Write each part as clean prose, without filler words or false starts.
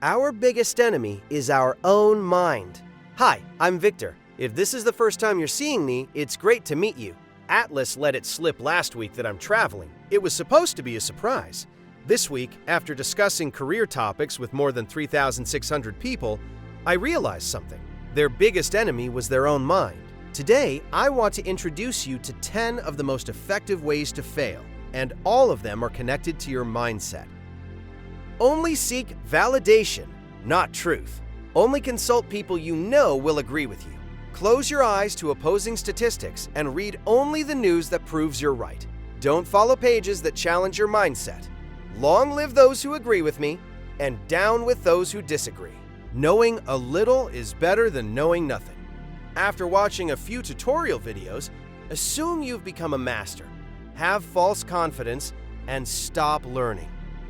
Our biggest enemy is our own mind. Hi, I'm Victor. If this is the first time you're seeing me, it's great to meet you. Atlas let it slip last week that I'm traveling. It was supposed to be a surprise. This week, after discussing career topics with more than 3,600 people, I realized something. Their biggest enemy was their own mind. Today, I want to introduce you to 10 of the most effective ways to fail, and all of them are connected to your mindset. Only seek validation, not truth. Only consult people you know will agree with you. Close your eyes to opposing statistics and read only the news that proves you're right. Don't follow pages that challenge your mindset. Long live those who agree with me, and down with those who disagree. Knowing a little is better than knowing nothing. After watching a few tutorial videos, assume you've become a master. Have false confidence and stop learning.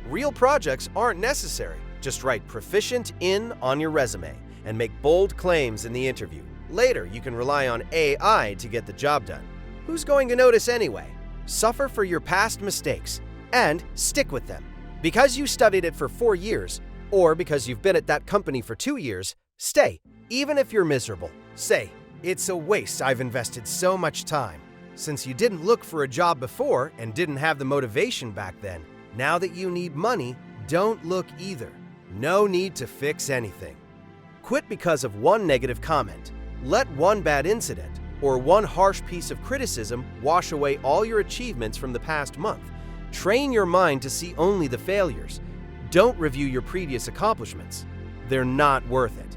Real projects aren't necessary. Just write proficient in on your resume and make bold claims in the interview. Later, you can rely on AI to get the job done. Who's going to notice anyway? Suffer for your past mistakes and stick with them. Because you studied it for 4 years, or because you've been at that company for 2 years, stay, even if you're miserable. Say, "It's a waste, I've invested so much time." Since you didn't look for a job before and didn't have the motivation back then, now that you need money, don't look either. No need to fix anything. Quit because of one negative comment. Let one bad incident or one harsh piece of criticism wash away all your achievements from the past month. Train your mind to see only the failures. Don't review your previous accomplishments. They're not worth it.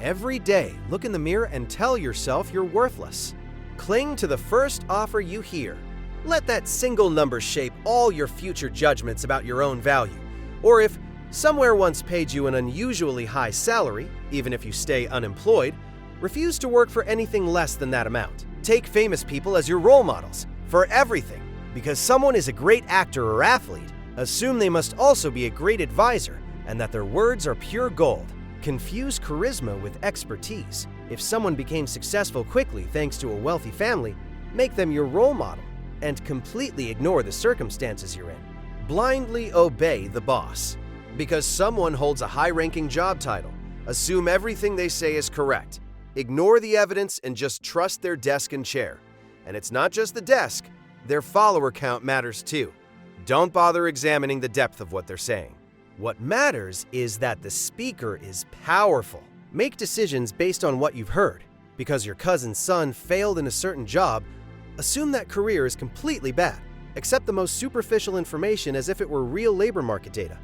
Every day, look in the mirror and tell yourself you're worthless. Cling to the first offer you hear. Let that single number shape all your future judgments about your own value. Or if somewhere once paid you an unusually high salary, even if you stay unemployed, refuse to work for anything less than that amount. Take famous people as your role models for everything. Because someone is a great actor or athlete, assume they must also be a great advisor and that their words are pure gold. Confuse charisma with expertise. If someone became successful quickly thanks to a wealthy family, make them your role model and completely ignore the circumstances you're in. Blindly obey the boss. Because someone holds a high-ranking job title, assume everything they say is correct. Ignore the evidence and just trust their desk and chair. And it's not just the desk, their follower count matters too. Don't bother examining the depth of what they're saying. What matters is that the speaker is powerful. Make decisions based on what you've heard. Because your cousin's son failed in a certain job, assume that career is completely bad. Accept the most superficial information as if it were real labor market data.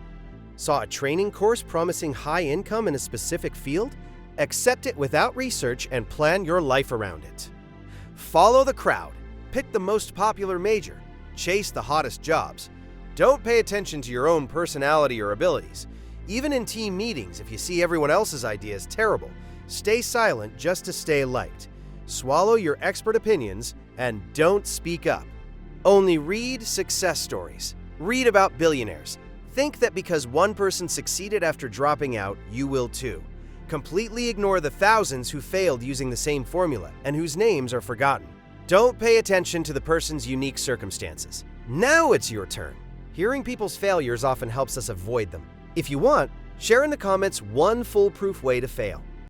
Saw a training course promising high income in a specific field? Accept it without research and plan your life around it. Follow the crowd. Pick the most popular major. Chase the hottest jobs. Don't pay attention to your own personality or abilities. Even in team meetings, if you see everyone else's ideas terrible, stay silent just to stay liked. Swallow your expert opinions and don't speak up. Only read success stories. Read about billionaires. Think that because one person succeeded after dropping out, you will too. Completely ignore the thousands who failed using the same formula and whose names are forgotten. Don't pay attention to the person's unique circumstances. Now it's your turn. Hearing people's failures often helps us avoid them. If you want, share in the comments one foolproof way to fail.